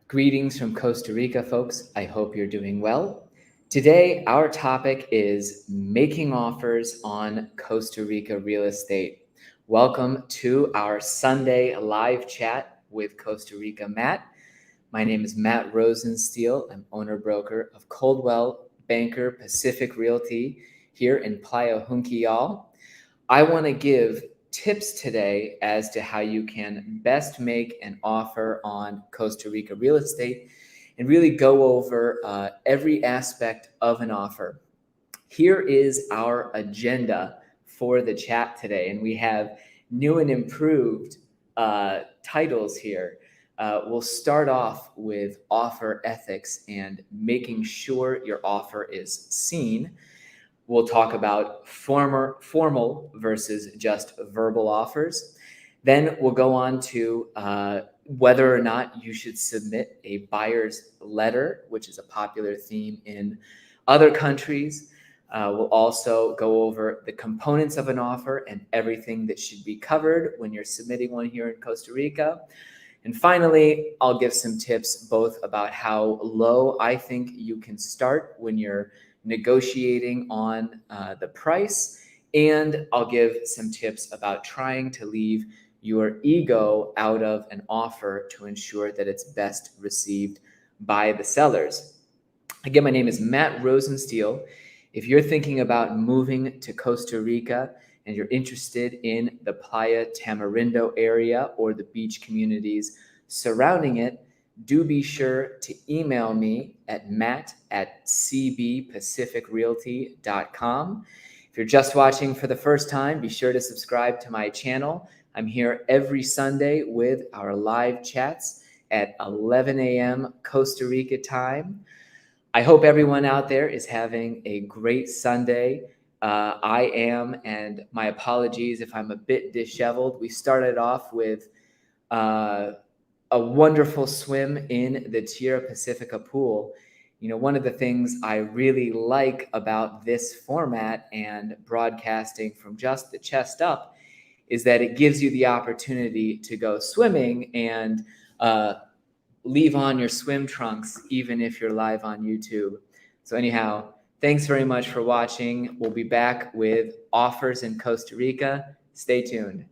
Greetings from Costa Rica, folks. I hope you're doing well. Today, our topic is making offers on Costa Rica real estate. Welcome to our Sunday live chat with Costa Rica Matt. My name is Matt Rosensteel. I'm owner broker of Coldwell Banker Pacific Realty here in Playa Junquillal. I want to give tips today as to how you can best make an offer on Costa Rica real estate and really go over every aspect of an offer. Here is our agenda for the chat today, and we have new and improved titles here. We'll start off with offer ethics and making sure your offer is seen. We'll talk about formal versus just verbal offers. Then we'll go on to whether or not you should submit a buyer's letter, which is a popular theme in other countries. We'll also go over the components of an offer and everything that should be covered when you're submitting one here in Costa Rica. And finally, I'll give some tips both about how low I think you can start when you're negotiating on the price, and I'll give some tips about trying to leave your ego out of an offer to ensure that it's best received by the sellers. Again, my name is Matt Rosensteel. If you're thinking about moving to Costa Rica and you're interested in the Playa Tamarindo area or the beach communities surrounding it, do be sure to email me at matt@cbpacificrealty.com. If you're just watching for the first time, be sure to subscribe to my channel. I'm here every Sunday with our live chats at 11 a.m. Costa Rica time. I hope everyone out there is having a great Sunday. I am, and my apologies if I'm a bit disheveled. We started off with a wonderful swim in the Tierra Pacifica pool. You know, one of the things I really like about this format and broadcasting from just the chest up is that it gives you the opportunity to go swimming and leave on your swim trunks, even if you're live on YouTube. So anyhow, thanks very much for watching. We'll be back with offers in Costa Rica. Stay tuned.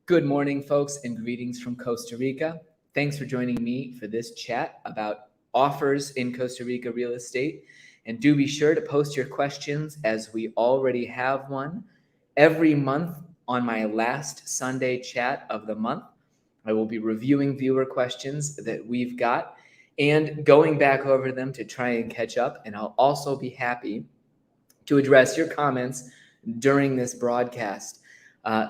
Good morning, folks, and greetings from Costa Rica. Thanks for joining me for this chat about offers in Costa Rica real estate. And do be sure to post your questions, as we already have one every month on my last Sunday chat of the month. I will be reviewing viewer questions that we've got and going back over them to try and catch up. And I'll also be happy to address your comments during this broadcast.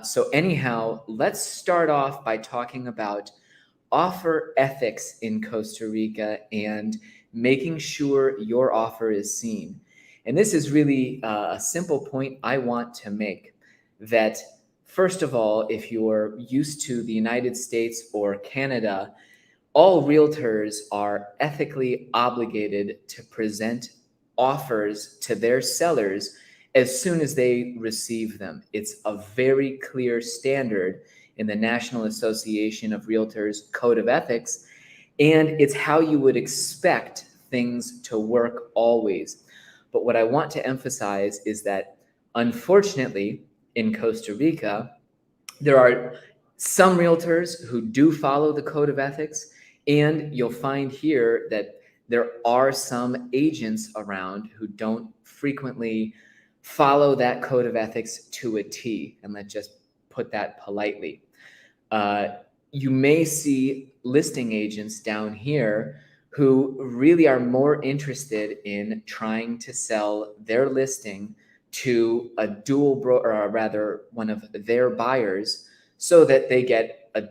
So anyhow, let's start off by talking about offer ethics in Costa Rica and making sure your offer is seen. And this is really a simple point I want to make, that first of all, if you're used to the United States or Canada, all realtors are ethically obligated to present offers to their sellers as soon as they receive them. It's a very clear standard in the National Association of Realtors Code of Ethics, and it's how you would expect things to work always. But what I want to emphasize is that, unfortunately, in Costa Rica, there are some realtors who do follow the Code of Ethics, and you'll find here that there are some agents around who don't frequently follow that Code of Ethics to a T, and let's just put that politely. You may see listing agents down here who really are more interested in trying to sell their listing to a dual or rather one of their buyers, so that they get a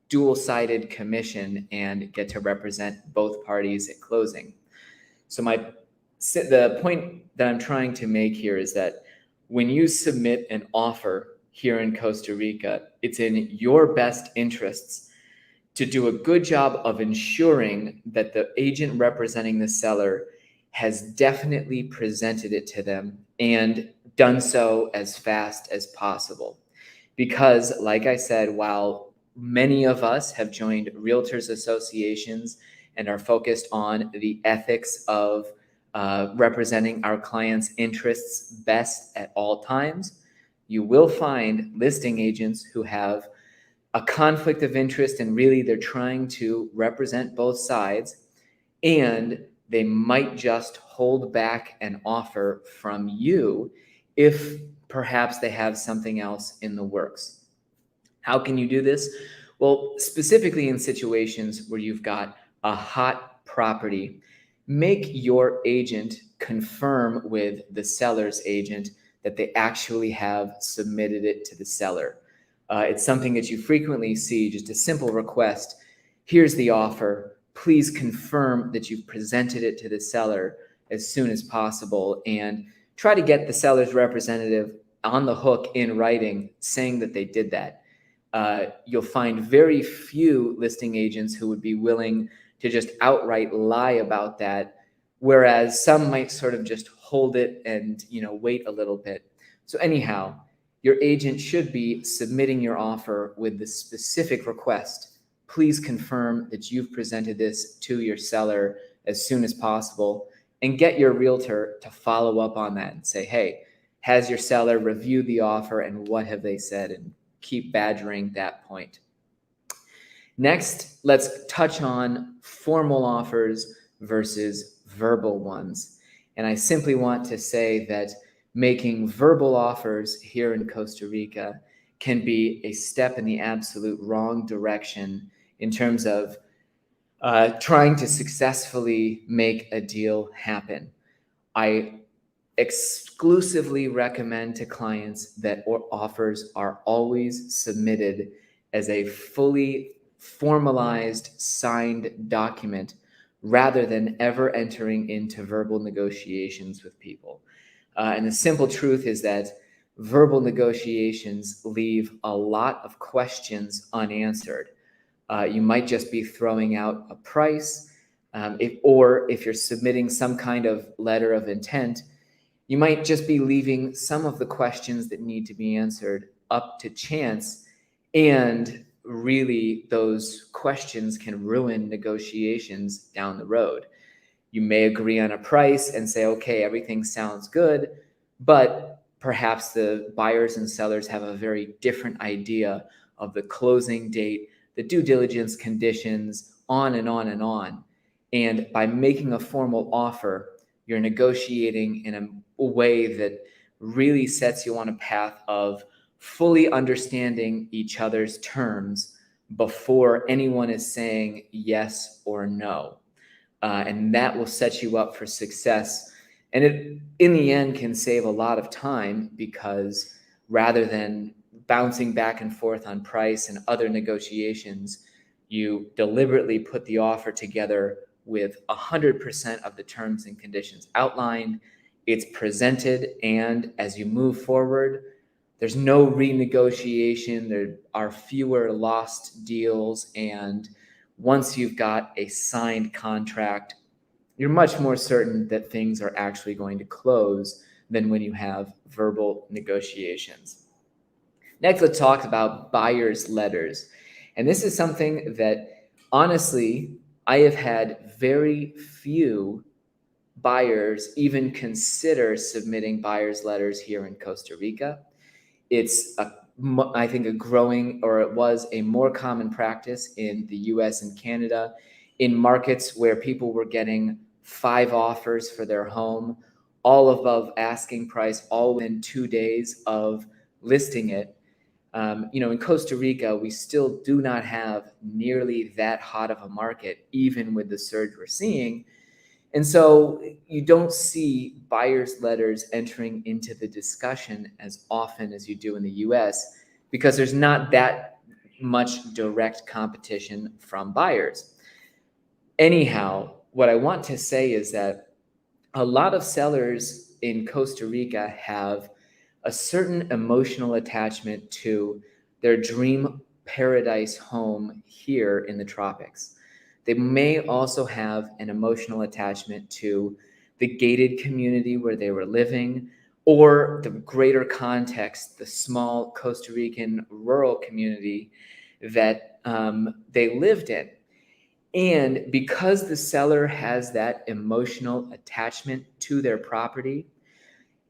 dual-sided commission and get to represent both parties at closing. So the point that I'm trying to make here is that when you submit an offer here in Costa Rica, it's in your best interests to do a good job of ensuring that the agent representing the seller has definitely presented it to them and done so as fast as possible. Because, like I said, while many of us have joined realtors associations and are focused on the ethics of representing our clients' interests best at all times, you will find listing agents who have a conflict of interest, and really they're trying to represent both sides, and they might just hold back an offer from you if perhaps they have something else in the works. How can you do this? Well, specifically in situations where you've got a hot property, make your agent confirm with the seller's agent that they actually have submitted it to the seller. It's something that you frequently see, just a simple request. Here's the offer. Please confirm that you've presented it to the seller as soon as possible, and try to get the seller's representative on the hook in writing saying that they did that. You'll find very few listing agents who would be willing to just outright lie about that, whereas some might sort of just hold it and wait a little bit. So anyhow, your agent should be submitting your offer with the specific request. Please confirm that you've presented this to your seller as soon as possible, and get your realtor to follow up on that and say, hey, has your seller reviewed the offer and what have they said? And keep badgering that point. Next, let's touch on formal offers versus verbal ones. And I simply want to say that making verbal offers here in Costa Rica can be a step in the absolute wrong direction in terms of trying to successfully make a deal happen. I exclusively recommend to clients that offers are always submitted as a fully formalized signed document rather than ever entering into verbal negotiations with people. And the simple truth is that verbal negotiations leave a lot of questions unanswered. You might just be throwing out a price, if you're submitting some kind of letter of intent, you might just be leaving some of the questions that need to be answered up to chance, and really those questions can ruin negotiations down the road. You may agree on a price and say, okay, everything sounds good, but perhaps the buyers and sellers have a very different idea of the closing date, the due diligence conditions, on and on and on. And by making a formal offer, you're negotiating in a way that really sets you on a path of fully understanding each other's terms before anyone is saying yes or no. And that will set you up for success. And it, in the end, can save a lot of time, because rather than bouncing back and forth on price and other negotiations, you deliberately put the offer together with 100% of the terms and conditions outlined. It's presented, and as you move forward, there's no renegotiation. There are fewer lost deals, and once you've got a signed contract, you're much more certain that things are actually going to close than when you have verbal negotiations. Next, let's talk about buyer's letters. And this is something that, honestly, I have had very few buyers even consider submitting buyer's letters here in Costa Rica. It's, I think, a growing, or it was a more common practice in the US and Canada, in markets where people were getting 5 offers for their home, all above asking price, all within 2 days of listing it. In Costa Rica, we still do not have nearly that hot of a market, even with the surge we're seeing. And so you don't see buyer's letters entering into the discussion as often as you do in the US, because there's not that much direct competition from buyers. Anyhow, what I want to say is that a lot of sellers in Costa Rica have a certain emotional attachment to their dream paradise home here in the tropics. They may also have an emotional attachment to the gated community where they were living, or the greater context, the small Costa Rican rural community that they lived in. And because the seller has that emotional attachment to their property,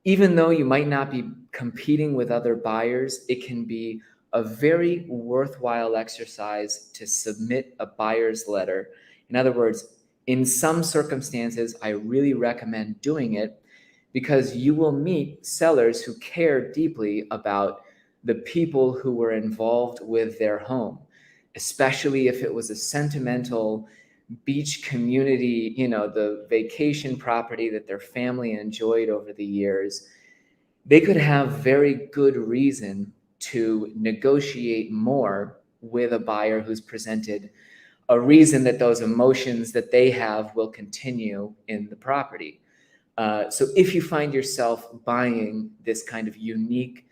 even though you might not be competing with other buyers, it can be a very worthwhile exercise to submit a buyer's letter. In other words, in some circumstances, I really recommend doing it because you will meet sellers who care deeply about the people who were involved with their home, especially if it was a sentimental beach community, the vacation property that their family enjoyed over the years. They could have very good reason to negotiate more with a buyer who's presented a reason that those emotions that they have will continue in the property. So if you find yourself buying this kind of unique,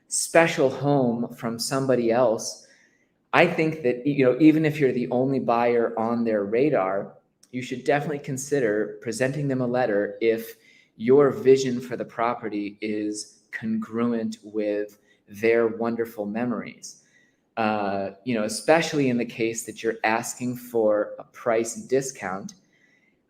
special home from somebody else, I think that, even if you're the only buyer on their radar, you should definitely consider presenting them a letter if your vision for the property is congruent with their wonderful memories. Especially in the case that you're asking for a price discount,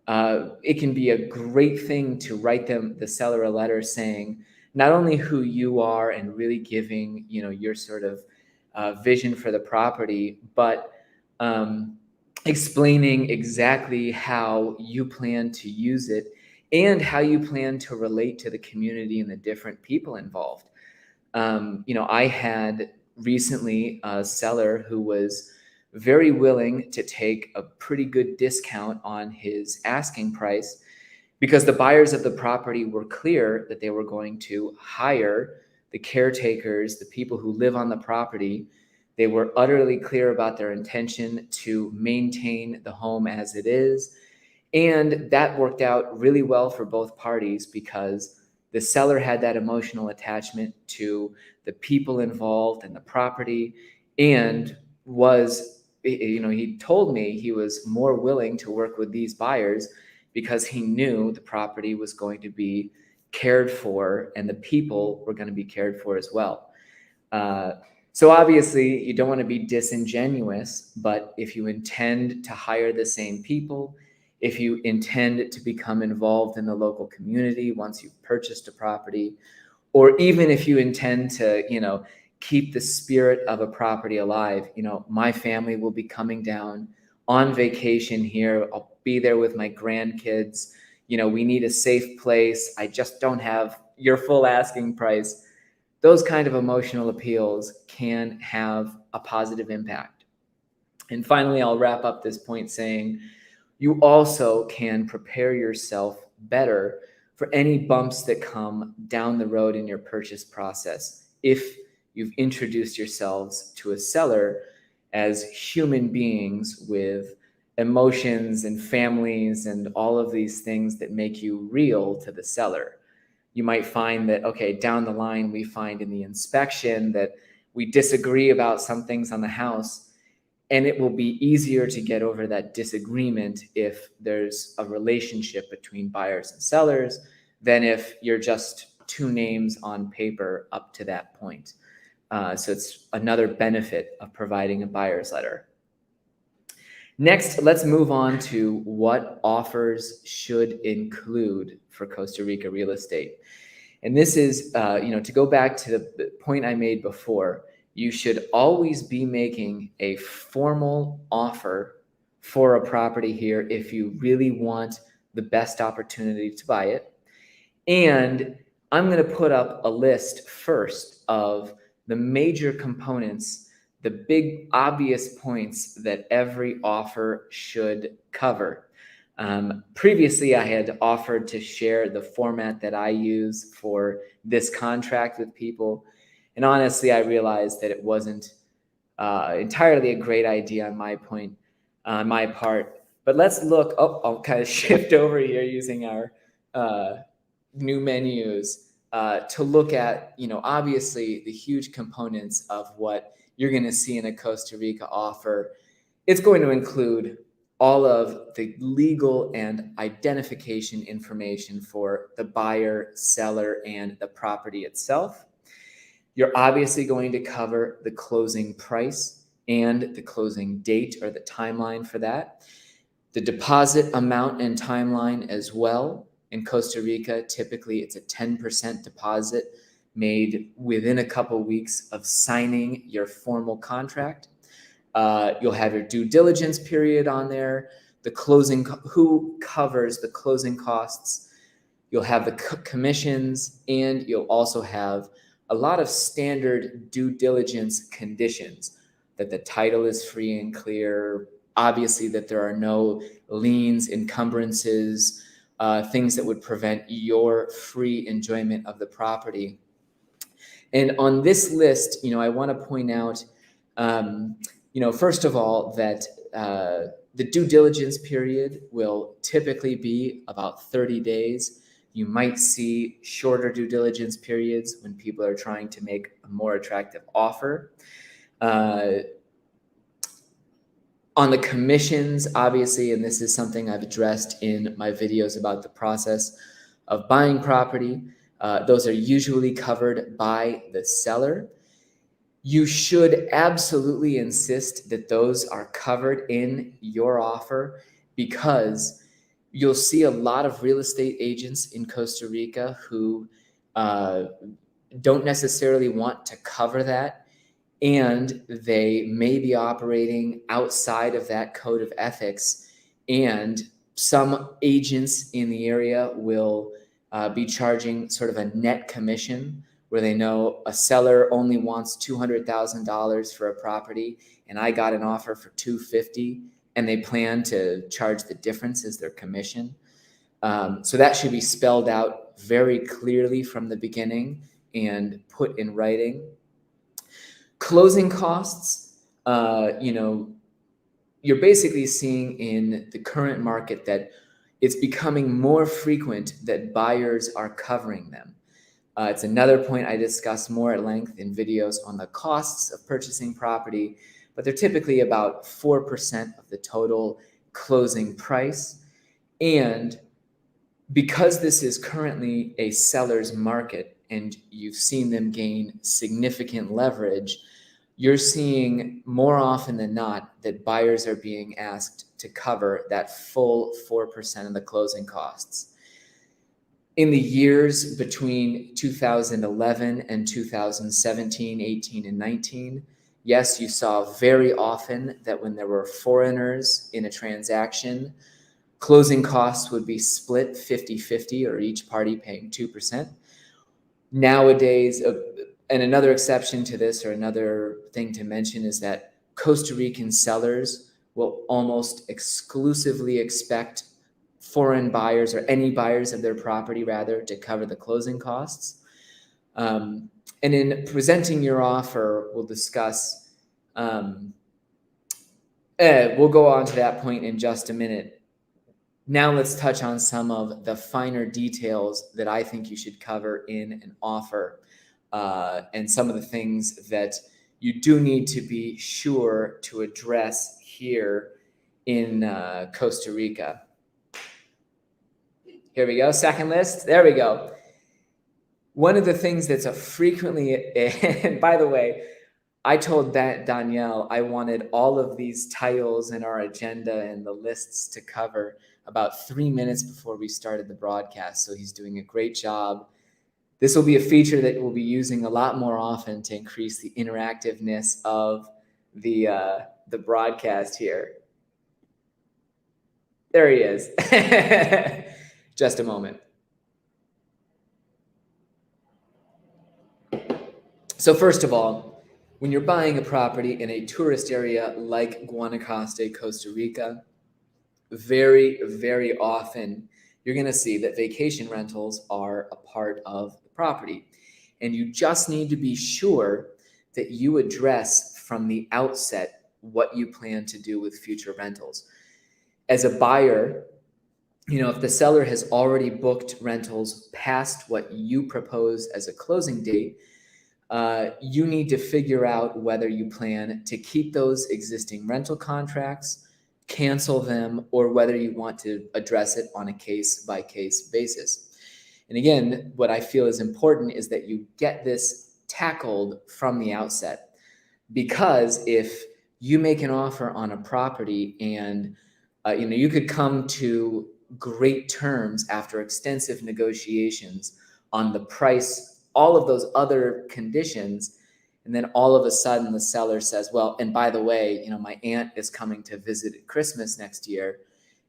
it can be a great thing to write the seller a letter saying not only who you are and really giving, your sort of vision for the property, but explaining exactly how you plan to use it and how you plan to relate to the community and the different people involved. I had recently a seller who was very willing to take a pretty good discount on his asking price because the buyers of the property were clear that they were going to hire the caretakers, the people who live on the property. They were utterly clear about their intention to maintain the home as it is. And that worked out really well for both parties because the seller had that emotional attachment to the people involved and the property, and he told me he was more willing to work with these buyers because he knew the property was going to be cared for and the people were going to be cared for as well. So obviously you don't want to be disingenuous, but if you intend to hire the same people, if you intend to become involved in the local community once you've purchased a property, or even if you intend to, keep the spirit of a property alive, my family will be coming down on vacation here. I'll be there with my grandkids. We need a safe place. I just don't have your full asking price. Those kind of emotional appeals can have a positive impact. And finally, I'll wrap up this point saying you also can prepare yourself better for any bumps that come down the road in your purchase process if you've introduced yourselves to a seller as human beings with emotions and families and all of these things that make you real to the seller. You might find that, okay, down the line, we find in the inspection that we disagree about some things on the house, and it will be easier to get over that disagreement if there's a relationship between buyers and sellers than if you're just two names on paper up to that point. So it's another benefit of providing a buyer's letter. Next, let's move on to what offers should include for Costa Rica real estate. And this is, to go back to the point I made before, you should always be making a formal offer for a property here if you really want the best opportunity to buy it. And I'm going to put up a list first of the major components, the big obvious points that every offer should cover. Previously, I had offered to share the format that I use for this contract with people. And honestly, I realized that it wasn't entirely a great idea on my part. But let's look, I'll kind of shift over here using our new menus to look at, obviously the huge components of what you're going to see in a Costa Rica offer. It's going to include all of the legal and identification information for the buyer, seller, and the property itself. You're obviously going to cover the closing price and the closing date or the timeline for that. The deposit amount and timeline as well. In Costa Rica, typically it's a 10% deposit made within a couple weeks of signing your formal contract. You'll have your due diligence period on there, the closing, who covers the closing costs. You'll have the commissions, and you'll also have a lot of standard due diligence conditions, that the title is free and clear, obviously that there are no liens, encumbrances, things that would prevent your free enjoyment of the property. And on this list, I want to point out, first of all, that the due diligence period will typically be about 30 days. You might see shorter due diligence periods when people are trying to make a more attractive offer. On the commissions, obviously, and this is something I've addressed in my videos about the process of buying property, those are usually covered by the seller. You should absolutely insist that those are covered in your offer, because you'll see a lot of real estate agents in Costa Rica who don't necessarily want to cover that, and they may be operating outside of that code of ethics. And some agents in the area will be charging sort of a net commission, where they know a seller only wants $200,000 for a property, and I got an offer for $250,000, and they plan to charge the difference as their commission. So that should be spelled out very clearly from the beginning and put in writing. Closing costs, you're basically seeing in the current market that it's becoming more frequent that buyers are covering them. It's another point I discuss more at length in videos on the costs of purchasing property, but they're typically about 4% of the total closing price. And because this is currently a seller's market and you've seen them gain significant leverage, you're seeing more often than not that buyers are being asked to cover that full 4% of the closing costs. In the years between 2011 and 2017, 18, and 19, yes, you saw very often that when there were foreigners in a transaction, closing costs would be split 50-50, or each party paying 2%. Nowadays, and another exception to this, or another thing to mention, is that Costa Rican sellers will almost exclusively expect foreign buyers, or any buyers of their property rather, to cover the closing costs. And in presenting your offer, we'll discuss, we'll go on to that point in just a minute. Now let's touch on some of the finer details that I think you should cover in an offer, and some of the things that you do need to be sure to address here in Costa Rica. Here we go, second list, there we go. One of the things that's a frequently, and by the way, I told Danielle I wanted all of these titles in our agenda and the lists to cover about 3 minutes before we started the broadcast, so he's doing a great job. This will be a feature that we'll be using a lot more often to increase the interactiveness of the broadcast here. There he is. Just a moment. So first of all, when you're buying a property in a tourist area like Guanacaste, Costa Rica, very, very often you're going to see that vacation rentals are a part of the property. And you just need to be sure that you address from the outset what you plan to do with future rentals. As a buyer, if the seller has already booked rentals past what you propose as a closing date, you need to figure out whether you plan to keep those existing rental contracts, cancel them, or whether you want to address it on a case-by-case basis. And again, what I feel is important is that you get this tackled from the outset, because if you make an offer on a property and you could come to great terms after extensive negotiations on the price, all of those other conditions, and then all of a sudden the seller says, well, and by the way, my aunt is coming to visit at Christmas next year,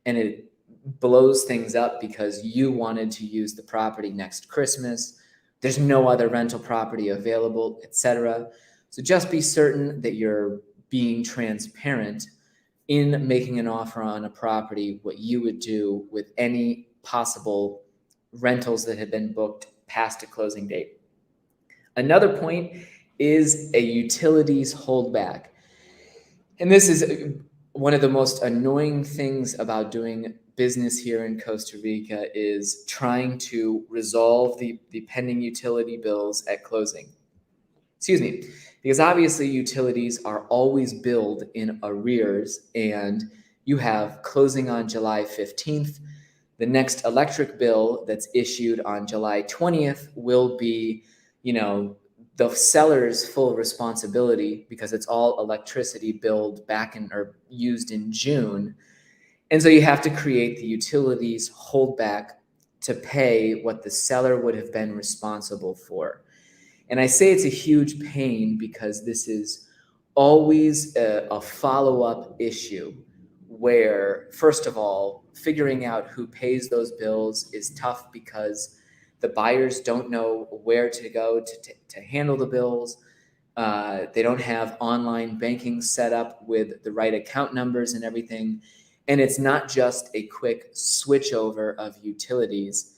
and it blows things up because you wanted to use the property next Christmas. There's no other rental property available, etc. So just be certain that you're being transparent in making an offer on a property, what you would do with any possible rentals that have been booked past a closing date. Another point is a utilities holdback. And this is one of the most annoying things about doing business here in Costa Rica, is trying to resolve the pending utility bills at closing. Excuse me. Because obviously utilities are always billed in arrears, and you have closing on July 15th. The next electric bill that's issued on July 20th will be, the seller's full responsibility, because it's all electricity billed back in or used in June. And so you have to create the utilities holdback to pay what the seller would have been responsible for. And I say it's a huge pain because this is always a follow-up issue where, first of all, figuring out who pays those bills is tough because the buyers don't know where to go to handle the bills. They don't have online banking set up with the right account numbers and everything. And it's not just a quick switch over of utilities.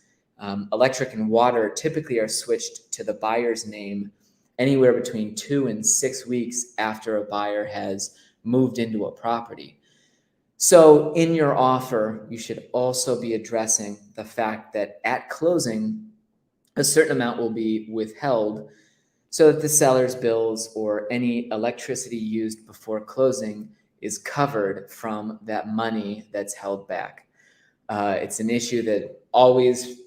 Electric and water typically are switched to the buyer's name anywhere between 2 and 6 weeks after a buyer has moved into a property. So in your offer, you should also be addressing the fact that at closing, a certain amount will be withheld so that the seller's bills or any electricity used before closing is covered from that money that's held back. It's an issue that always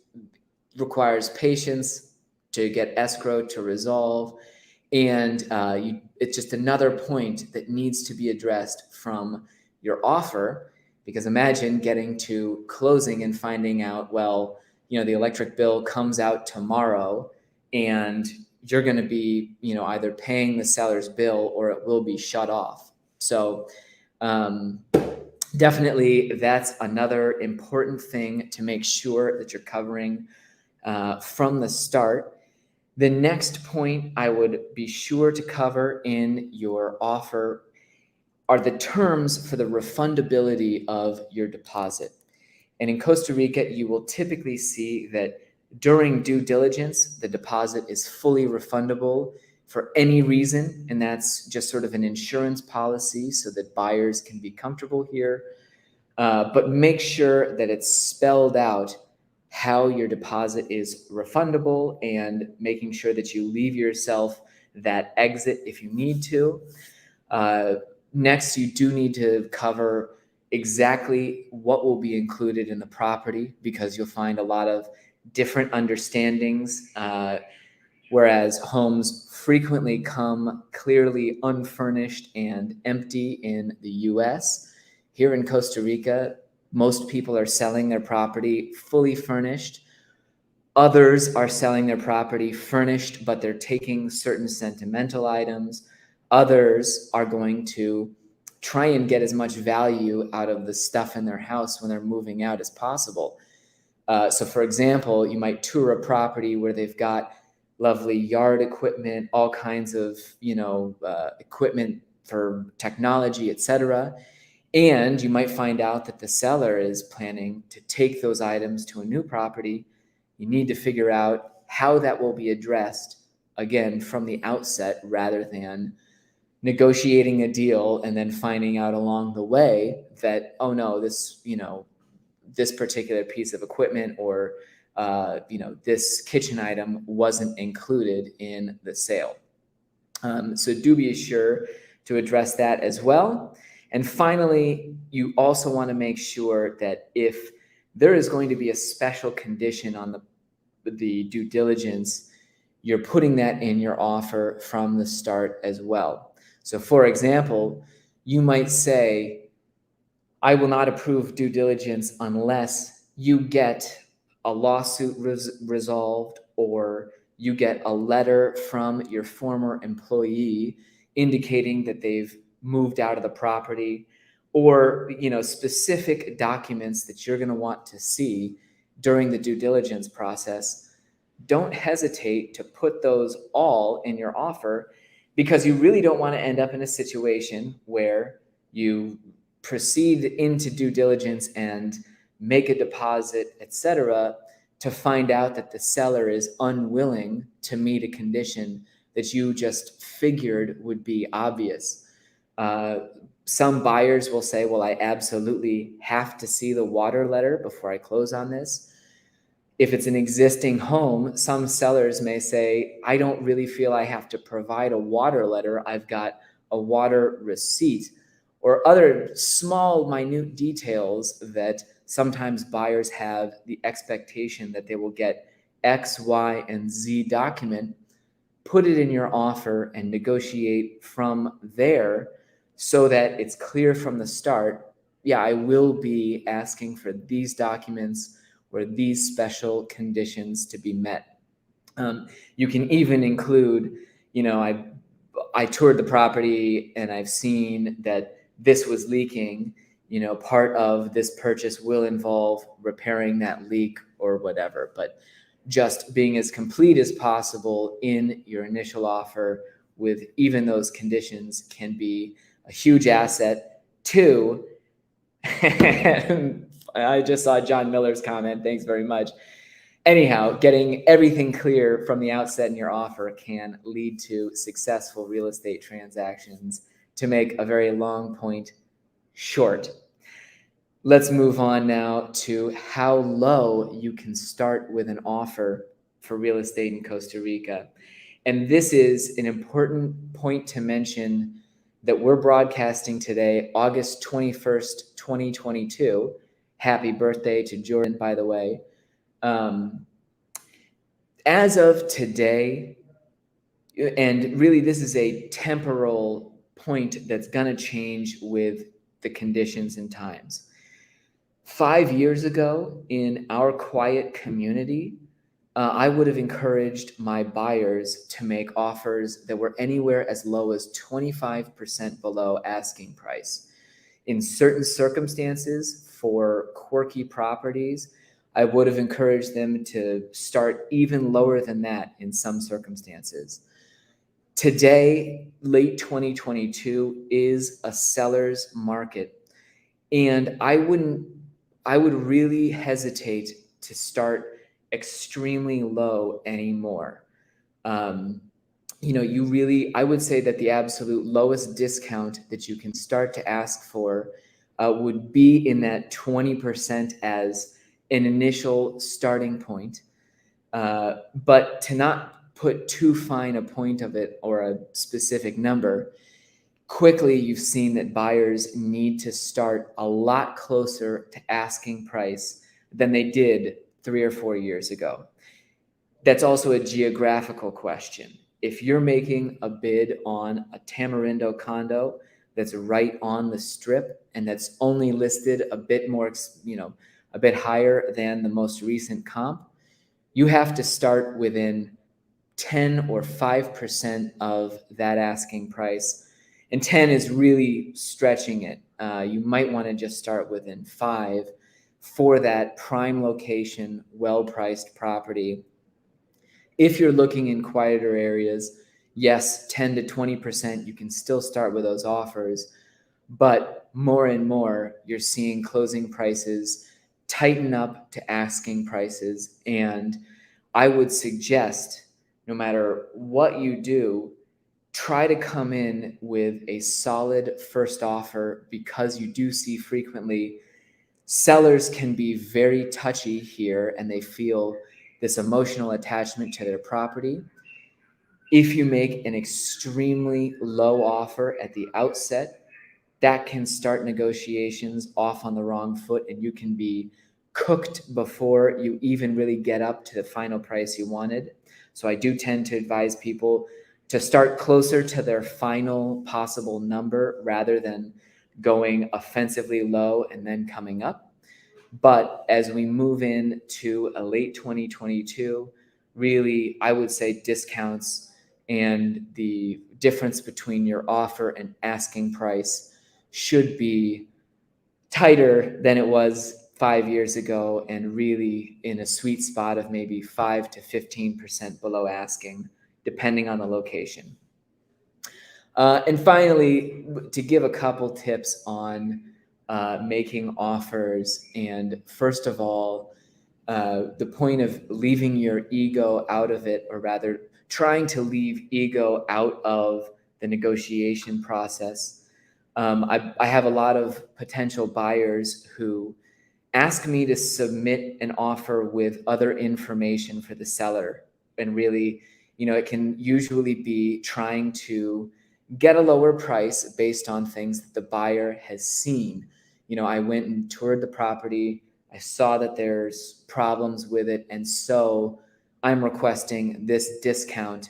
requires patience to get escrow to resolve. And it's just another point that needs to be addressed from your offer, because imagine getting to closing and finding out, well, the electric bill comes out tomorrow and you're going to be, either paying the seller's bill or it will be shut off. So definitely that's another important thing to make sure that you're covering from the start. The next point I would be sure to cover in your offer are the terms for the refundability of your deposit. And in Costa Rica, you will typically see that during due diligence, the deposit is fully refundable for any reason. And that's just sort of an insurance policy so that buyers can be comfortable here. But make sure that it's spelled out how your deposit is refundable, and making sure that you leave yourself that exit if you need to. Next, you do need to cover exactly what will be included in the property, because you'll find a lot of different understandings. Whereas homes frequently come clearly unfurnished and empty in the US, here in Costa Rica, most people are selling their property fully furnished. Others are selling their property furnished, but they're taking certain sentimental items. Others are going to try and get as much value out of the stuff in their house when they're moving out as possible. So for example, you might tour a property where they've got lovely yard equipment, all kinds of, equipment for technology, etc. And you might find out that the seller is planning to take those items to a new property. You need to figure out how that will be addressed, again, from the outset, rather than negotiating a deal and then finding out along the way that, oh no, this particular piece of equipment or this kitchen item wasn't included in the sale. So do be sure to address that as well. And finally, you also want to make sure that if there is going to be a special condition on the due diligence, you're putting that in your offer from the start as well. So for example, you might say, I will not approve due diligence unless you get a lawsuit resolved, or you get a letter from your former employee indicating that they've moved out of the property, or specific documents that you're going to want to see during the due diligence process. Don't hesitate to put those all in your offer, because you really don't want to end up in a situation where you proceed into due diligence and make a deposit, etc., to find out that the seller is unwilling to meet a condition that you just figured would be obvious. Some buyers will say, well, I absolutely have to see the water letter before I close on this. If it's an existing home, some sellers may say, I don't really feel I have to provide a water letter. I've got a water receipt, or other small, minute details that sometimes buyers have the expectation that they will get X, Y, and Z document. Put it in your offer and negotiate from there so that it's clear from the start, yeah, I will be asking for these documents or these special conditions to be met. You can even include, I toured the property and I've seen that this was leaking. Part of this purchase will involve repairing that leak or whatever. But just being as complete as possible in your initial offer with even those conditions can be a huge asset. Two, I just saw John Miller's comment. Thanks very much. Anyhow, getting everything clear from the outset in your offer can lead to successful real estate transactions. To make a very long point short, let's move on now to how low you can start with an offer for real estate in Costa Rica. And this is an important point to mention, that we're broadcasting today, August 21st, 2022. Happy birthday to Jordan, by the way. As of today, and really this is a temporal point that's going to change with the conditions and times. 5 years ago, in our quiet community, I would have encouraged my buyers to make offers that were anywhere as low as 25% below asking price. In certain circumstances, for quirky properties, I would have encouraged them to start even lower than that in some circumstances. Today, late 2022 is a seller's market, and I would really hesitate to start extremely low anymore. I would say that the absolute lowest discount that you can start to ask for would be in that 20% as an initial starting point. But to not put too fine a point of it or a specific number, quickly you've seen that buyers need to start a lot closer to asking price than they did 3 or 4 years ago. That's also a geographical question. If you're making a bid on a Tamarindo condo that's right on the strip and that's only listed a bit more, a bit higher than the most recent comp, you have to start within 10 or 5% of that asking price. And 10 is really stretching it. You might want to just start within 5 for that prime location, well-priced property. If you're looking in quieter areas, yes, 10 to 20%, you can still start with those offers. But more and more, you're seeing closing prices tighten up to asking prices. And I would suggest, no matter what you do, try to come in with a solid first offer, because you do see frequently sellers can be very touchy here and they feel this emotional attachment to their property. If you make an extremely low offer at the outset, that can start negotiations off on the wrong foot, and you can be cooked before you even really get up to the final price you wanted. So I do tend to advise people to start closer to their final possible number rather than going offensively low and then coming up. But as we move into a late 2022, really, I would say discounts and the difference between your offer and asking price should be tighter than it was 5 years ago, and really in a sweet spot of maybe 5 to 15% below asking, depending on the location. And finally, to give a couple tips on making offers. And first of all, the point of leaving your ego out of it, or rather trying to leave ego out of the negotiation process. I have a lot of potential buyers who ask me to submit an offer with other information for the seller. And really, it can usually be trying to get a lower price based on things that the buyer has seen. I went and toured the property. I saw that there's problems with it. And so I'm requesting this discount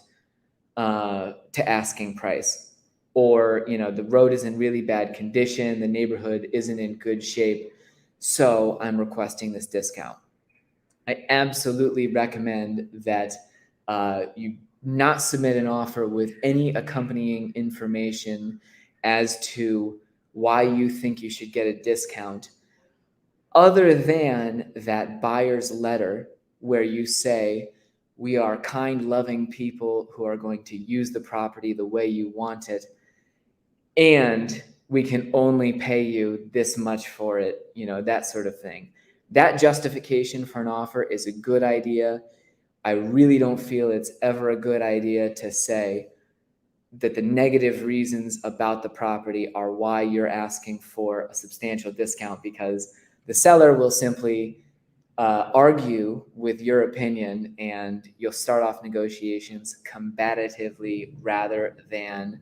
to asking price. Or, the road is in really bad condition. The neighborhood isn't in good shape. So I'm requesting this discount. I absolutely recommend that you not submit an offer with any accompanying information as to why you think you should get a discount, other than that buyer's letter where you say, we are kind, loving people who are going to use the property the way you want it, and we can only pay you this much for it, that sort of thing. That justification for an offer is a good idea. I really don't feel it's ever a good idea to say that the negative reasons about the property are why you're asking for a substantial discount, because the seller will simply argue with your opinion, and you'll start off negotiations combatively rather than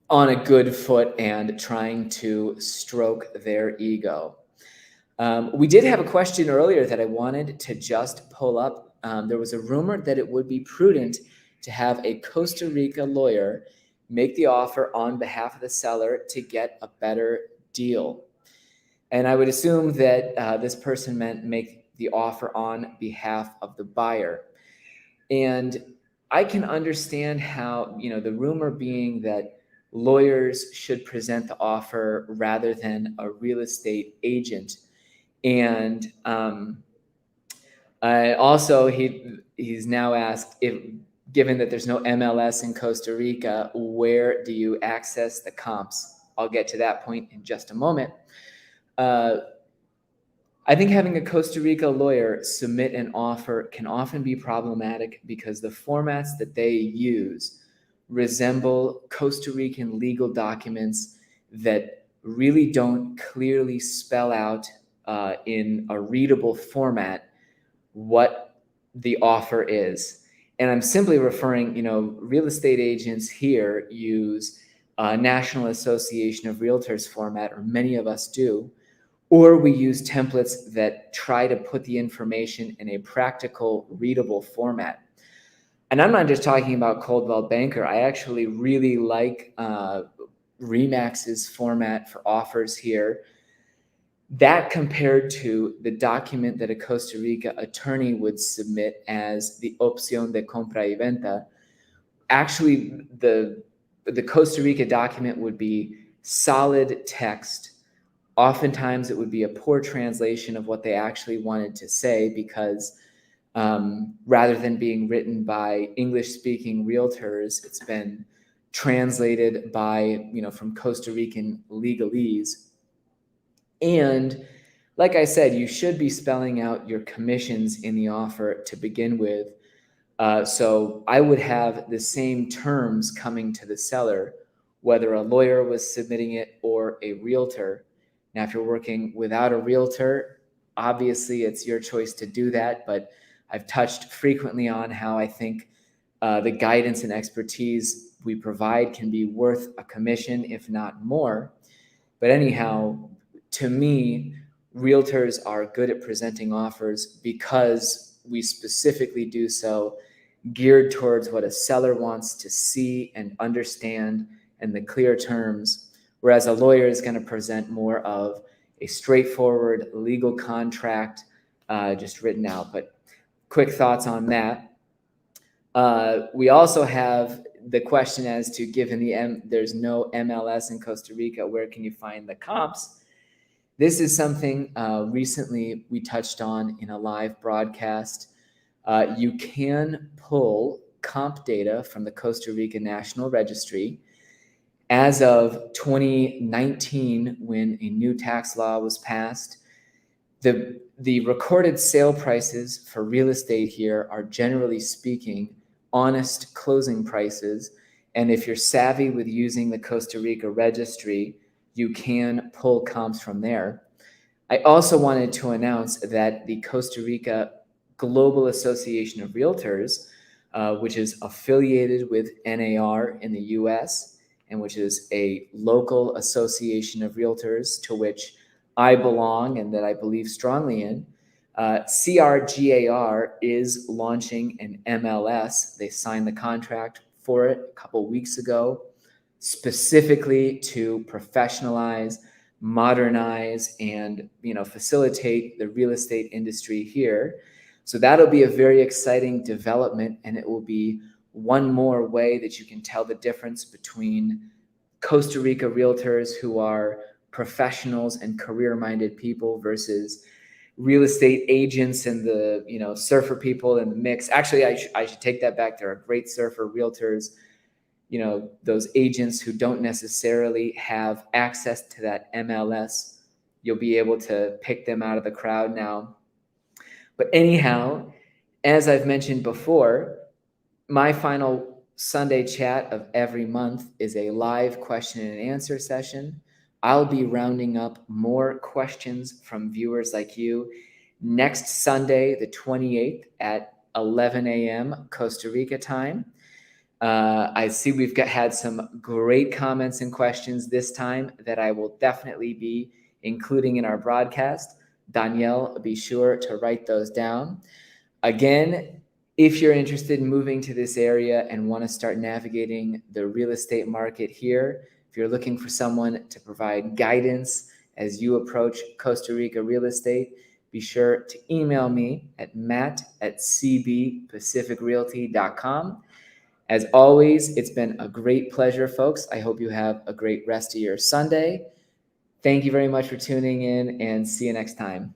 on a good foot and trying to stroke their ego. We did have a question earlier that I wanted to just pull up. There was a rumor that it would be prudent to have a Costa Rica lawyer make the offer on behalf of the seller to get a better deal. And I would assume that this person meant make the offer on behalf of the buyer. And I can understand how, the rumor being that lawyers should present the offer rather than a real estate agent. And also, he's now asked, if given that there's no MLS in Costa Rica, where do you access the comps? I'll get to that point in just a moment. I think having a Costa Rica lawyer submit an offer can often be problematic because the formats that they use resemble Costa Rican legal documents that really don't clearly spell out in a readable format what the offer is. And I'm simply referring, real estate agents here use National Association of Realtors format, or many of us do, or we use templates that try to put the information in a practical, readable format. And I'm not just talking about Coldwell Banker. I actually really like Remax's format for offers here. That compared to the document that a Costa Rica attorney would submit as the opción de compra y venta, actually the Costa Rica document would be solid text. Oftentimes it would be a poor translation of what they actually wanted to say, because rather than being written by English-speaking realtors, it's been translated by, from Costa Rican legalese. And like I said, you should be spelling out your commissions in the offer to begin with. So I would have the same terms coming to the seller, whether a lawyer was submitting it or a realtor. Now, if you're working without a realtor, obviously it's your choice to do that, but I've touched frequently on how I think the guidance and expertise we provide can be worth a commission, if not more. But anyhow, to me, realtors are good at presenting offers because we specifically do so geared towards what a seller wants to see and understand and the clear terms, whereas a lawyer is going to present more of a straightforward legal contract just written out. But quick thoughts on that. We also have the question as to, given there's no MLS in Costa Rica, where can you find the comps? This is something recently we touched on in a live broadcast. You can pull comp data from the Costa Rica National Registry. As of 2019, when a new tax law was passed, the recorded sale prices for real estate here are, generally speaking, honest closing prices. And if you're savvy with using the Costa Rica registry, you can pull comps from there. I also wanted to announce that the Costa Rica Global Association of Realtors, which is affiliated with NAR in the US, and which is a local association of realtors to which I belong and that I believe strongly in, CRGAR is launching an MLS. They signed the contract for it a couple weeks ago, specifically to professionalize, modernize, and facilitate the real estate industry here. So that'll be a very exciting development, and it will be one more way that you can tell the difference between Costa Rica realtors who are professionals and career-minded people versus real estate agents and the surfer people in the mix. Actually, I should take that back. There are great surfer realtors, those agents who don't necessarily have access to that MLS. You'll be able to pick them out of the crowd now. But anyhow, as I've mentioned before, my final Sunday chat of every month is a live question and answer session. I'll be rounding up more questions from viewers like you next Sunday, the 28th at 11 a.m. Costa Rica time. I see we've had some great comments and questions this time that I will definitely be including in our broadcast. Danielle, be sure to write those down. Again, if you're interested in moving to this area and want to start navigating the real estate market here, if you're looking for someone to provide guidance as you approach Costa Rica real estate, be sure to email me at matt@cbpacificrealty.com. As always, it's been a great pleasure, folks. I hope you have a great rest of your Sunday. Thank you very much for tuning in, and see you next time.